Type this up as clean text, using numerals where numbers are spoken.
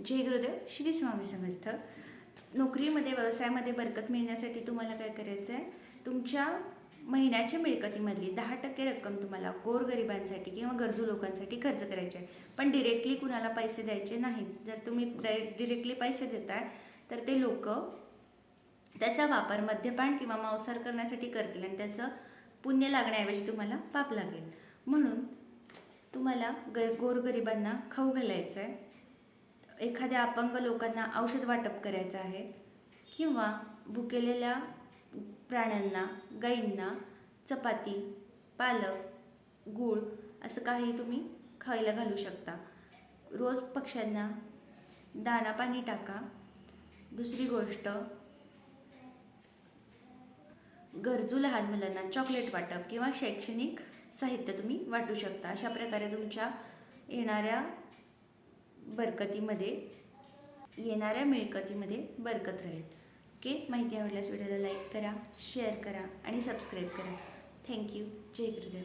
जय गुरुदेव. श्री स्वामी समर्थ. नोकरीमध्ये व्यवसायामध्ये बरकत मिळण्यासाठी तुम्हाला काय करायचं आहे, तुमच्या महिन्याच्या मिळकतीमधली 10% रक्कम तुम्हाला गोरगरिबांसाठी किंवा गरजू लोकांसाठी खर्च करायची आहे. पण डिरेक्टली कुणाला पैसे द्यायचे नाहीत. जर तुम्ही डिरेक्टली पैसे देताय तर ते लोक त्याचा वापर मद्यपान किंवा मांसाहार करण्यासाठी करतील आणि त्याचं पुण्य लागण्याऐवजी तुम्हाला पाप लागेल. म्हणून तुम्हाला गोरगरिबांना खाऊ घालायचं आहे, एखाद्या अपंग लोकांना औषध वाटप करायचं आहे किंवा भुकेलेल्या प्राण्यांना, गाईंना चपाती, पालक, गूळ असं काही तुम्ही खायला घालू शकता. रोज पक्ष्यांना दाना पाणी टाका. दुसरी गोष्ट, गरजू लहान मुलांना चॉकलेट वाटप किंवा शैक्षणिक साहित्य तुम्ही वाटू शकता. अशा प्रकारे तुमच्या येणाऱ्या मिळकतीमध्ये बरकत राहील. ओके, माहिती आवडल्यास व्हिडिओला लाईक करा, शेअर करा आणि सबस्क्राईब करा. थँक्यू. जय गुरुदेव.